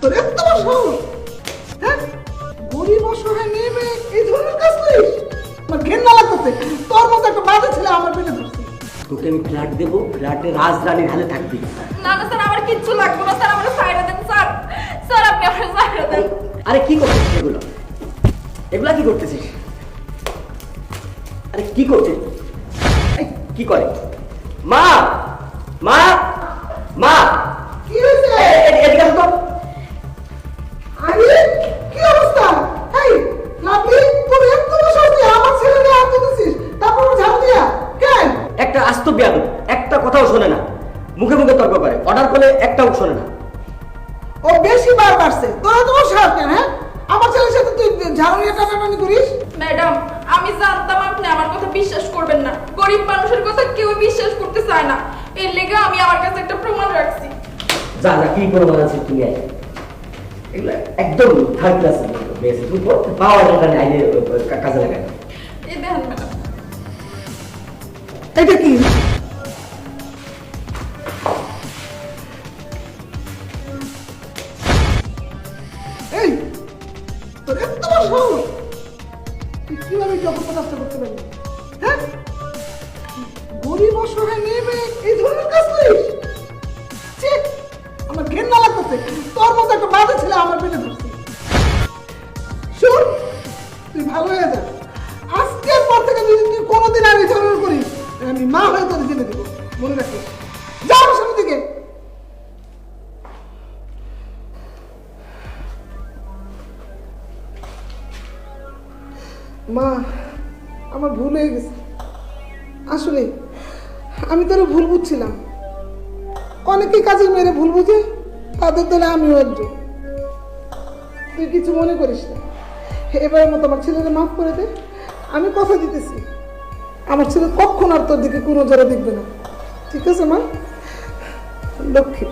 তোর এত বড় সাহস, হ্যাঁ? গরিব অসহায় মেয়ে মেয়ে এই ধরনের কাজ করিস? আমার ঘেন্না লাগতেছে। তোর মতো একটা বাজে ছেলে আমার পেটে ধরছে। তোকে আমি ফ্ল্যাট দেবো, ফ্ল্যাটে রাজরানীর হালে থাকবি। না না স্যার, আমার কিচ্ছু লাগবে না স্যার, আমার সাইডে দেন স্যার। স্যার আপনি আমার সাইডে দেন। আরে কি করছিস এগুলো? এগুলা কি করতেছিস? আরে কি করছিস? এই, কি করে? মা, মা, মা, কি হয়েছে? এদিকে আসো তো। আরে কি অবস্থা? এই লাভলি, তোর এত বড় সাহস তুই আমার ছেলেকে হাত দিতেছিস, তারপর ঝাড়ু দিয়া কেন? একটা আস্ত বেয়াদব, একটা কথাও শোনে না, মুখে মুখে তর্ক করে, অর্ডার করলে একটাও শোনে না। ও বেশি বার বাড়ছে। তোরা তোমার সাহস কেন? হ্যাঁ, আমার ছেলের সাথে তুই ঝাড়ু নিয়ে টানাটানি করিস? ম্যাডাম, আমি জানতাম আপনি আমার কথা বিশ্বাস করবেন না। গরিব মানুষের কথা কেউ বিশ্বাস করতে চায় না, এর লেগে আমি আমার কাছে একটা প্রমাণ রাখছি। যা যা, কি প্রমাণ আছে তুমি আয়। এগুলা একদম থার্ড ক্লাস বেসে তুমি পাওয়ার এখানে আইলে কাজে লাগায়। এই দেখেন ম্যাডাম। এটা কি? এই তোর এত বড় সাহস, তুই কিভাবে জগৎ কাজটা করতে পারবি? হ্যাঁ, গরিব অসহায় মেয়ে মেয়ে এই ধরনের কাজ করিস? ছি, আমার ঘেন্না লাগতেছে। তোর মতো একটা বাজে ছেলে আমার পেটে ধরছে। শোন, তুই ভালো হয়ে যা। আজকের পর থেকে যদি তুই কোনোদিন আর এই ধরনের করিস, আমি মা হয়ে তোর জেনে দেবো, মনে রাখিস। যা আমার সামনে থেকে। মা, আমার ভুল হয়ে গেছে। আসলে আমি তোর ভুল বুঝছিলাম। অনেকেই কাজের মেয়েরে ভুল বুঝে, তাদের দলে আমিও একজন। তুই কিছু মনে করিস না, এবারের মতো আমার ছেলেকে মাফ করে দে। আমি কথা দিতেছি, আমার ছেলে কখন আর তোর দিকে কোনো জোরে দেখবে না। ঠিক আছে মা, লক্ষ্মী।